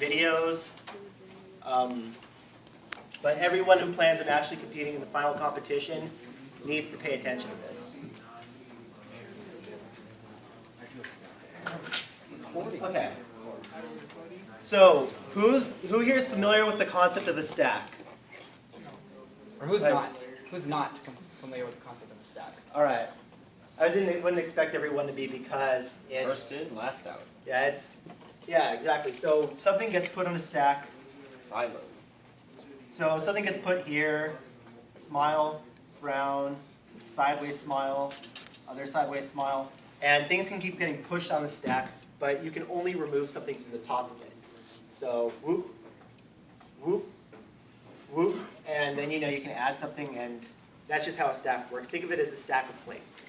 videos. But everyone who plans on actually competing in the final competition needs to pay attention to this. Okay. So, who here is familiar with the concept of a stack? Or who's not? Who's not familiar with the concept of a stack? All right. Wouldn't expect everyone to be because it's First in, last out. Yeah, exactly. So something gets put on a stack. Silo. So something gets put here. Smile, frown, sideways smile, other sideways smile, and things can keep getting pushed on the stack, but you can only remove something from the top of it. So whoop, whoop, whoop, and then you can add something, and that's just how a stack works. Think of it as a stack of plates.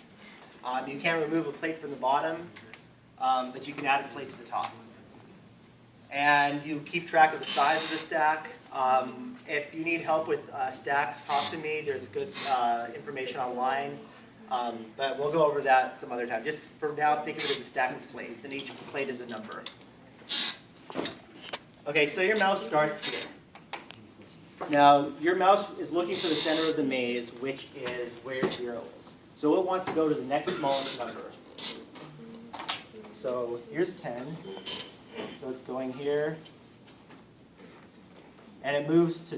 You can't remove a plate from the bottom, but you can add a plate to the top. And you keep track of the size of the stack. If you need help with stacks, talk to me. There's good information online. But we'll go over that some other time. Just for now, think of it as a stack of plates, and each plate is a number. Okay, so your mouse starts here. Now, your mouse is looking for the center of the maze, which is where 0 is. So it wants to go to the next smallest number. So here's 10. So it's going here. And it moves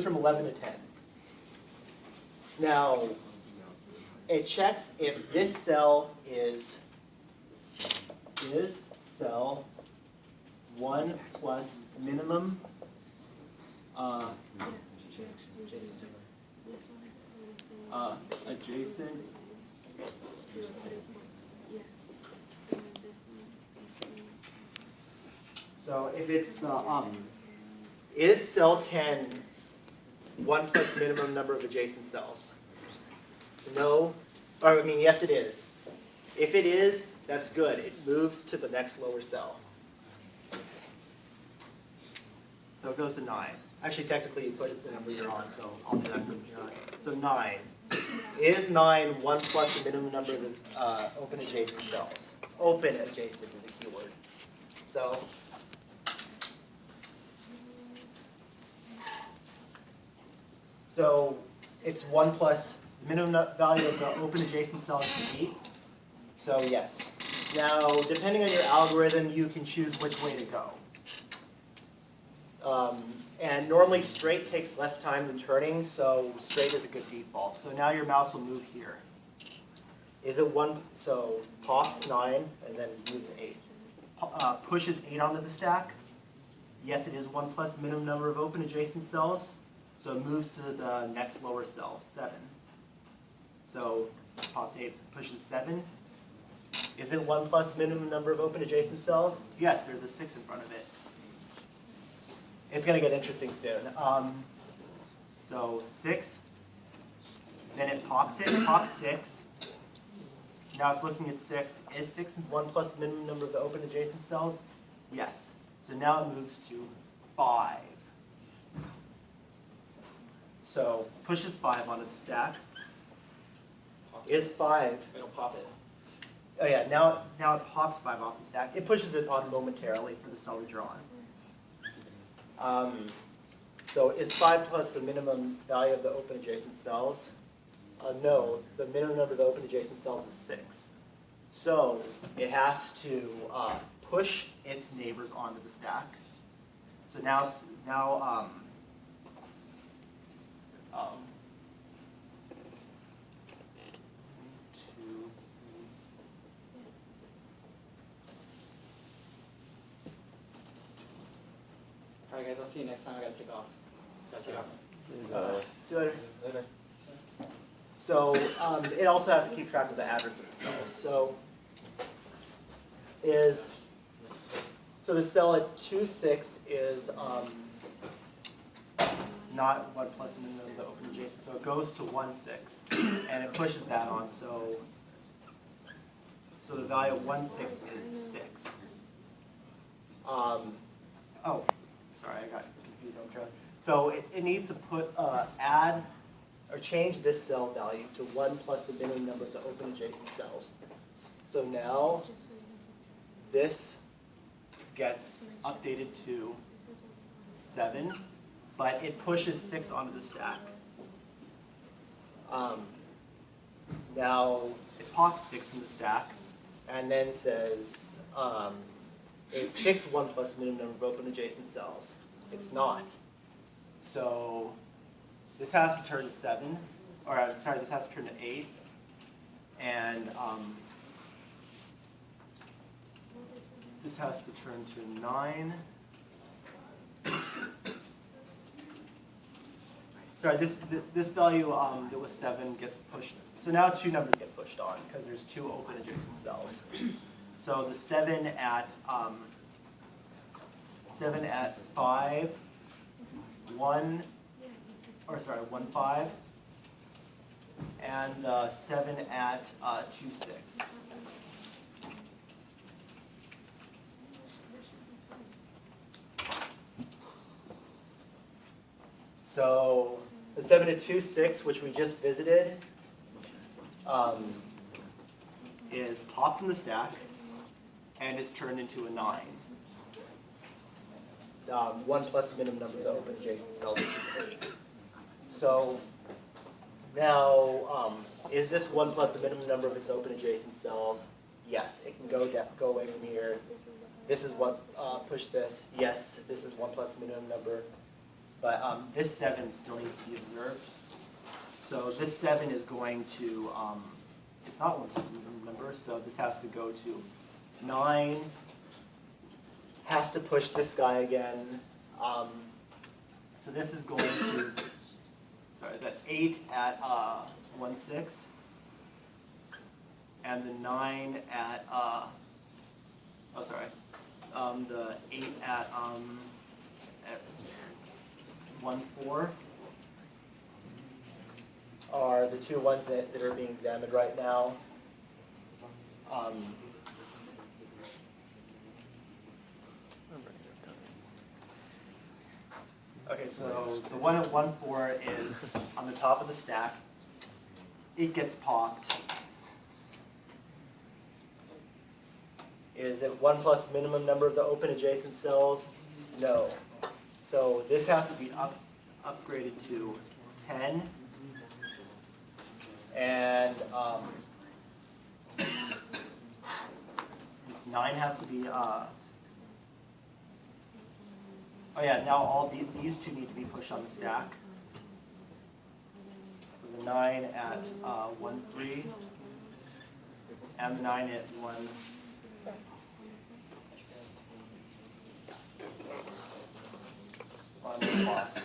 from 11 to 10. Now, it checks if this cell is cell 1 plus minimum adjacent so if it's is cell 10 1 plus minimum number of adjacent cells? No, or I mean yes it is. If it is, that's good. It moves to the next lower cell. So it goes to 9. Actually, technically, you put the number you're on, so I'll do that for you. So 9. Is 9 1 plus the minimum number of open adjacent cells? Open adjacent is a keyword. So it's 1 plus the minimum value of the open adjacent cell is 8. So yes. Now, depending on your algorithm, you can choose which way to go. And normally straight takes less time than turning, so straight is a good default. So now your mouse will move here. Is it 1? So pops 9 and then moves to 8. Pushes 8 onto the stack. Yes, it is 1 plus minimum number of open adjacent cells. So it moves to the next lower cell, 7. So pops 8, pushes 7. Is it 1 plus minimum number of open adjacent cells? Yes, there's a 6 in front of it. It's going to get interesting soon. So 6, then it pops 6. Now it's looking at 6. Is 6 1 plus minimum number of the open adjacent cells? Yes. So now it moves to 5. So pushes 5 onto the stack. Is 5. It'll pop it. Oh yeah, now it pops 5 off the stack. It pushes it on momentarily for the cell that you're on. So is 5 plus the minimum value of the open adjacent cells? No, the minimum number of the open adjacent cells is 6. So it has to push its neighbors onto the stack. So now All right, guys. I'll see you next time. I gotta take off. See you later. So it also has to keep track of the address of the cells. So the cell at 2, 6 is not 1 plus the minimum of the open adjacent. So it goes to 1, 6, and it pushes that on. So the value of 1, 6 is 6. Oh, sorry, I got confused on trail. So it needs to add or change this cell value to 1 plus the minimum number of the open adjacent cells. So now this gets updated to 7, but it pushes 6 onto the stack. Now it pops 6 from the stack, and then says, is 6 1 plus minimum number of open adjacent cells? It's not. So this has to turn to 7, or sorry, this has to turn to 8, and this has to turn to 9. Sorry, this value that was 7 gets pushed. So now 2 numbers get pushed on because there's 2 open adjacent cells. So the 7 at 5, 1, or sorry, 1 5, and 7 at 2 6. So the 7 at 2 6, which we just visited, is popped from the stack and is turned into a 9. 1 plus the minimum number of the open adjacent cells, which is 8. So now, is this 1 plus the minimum number of its open adjacent cells? Yes, it can go away from here. This is what, push this. Yes, this is 1 plus the minimum number. But this 7 still needs to be observed. So this 7 is going to, it's not 1 plus the minimum number, so this has to go to 9. Has to push this guy again. So this is going to, sorry, the 8 at 1 6, and the 9 at the 8 at 1 4 are the 2 ones that are being examined right now. Okay, so the one at 1 4 is on the top of the stack. It gets popped. Is it 1 plus minimum number of the open adjacent cells? No. So this has to be upgraded to 10. And 9 has to be, oh yeah, now all these 2 need to be pushed on the stack. So the 9 at 1 3, and the 9 at 1. Oh, I'm lost.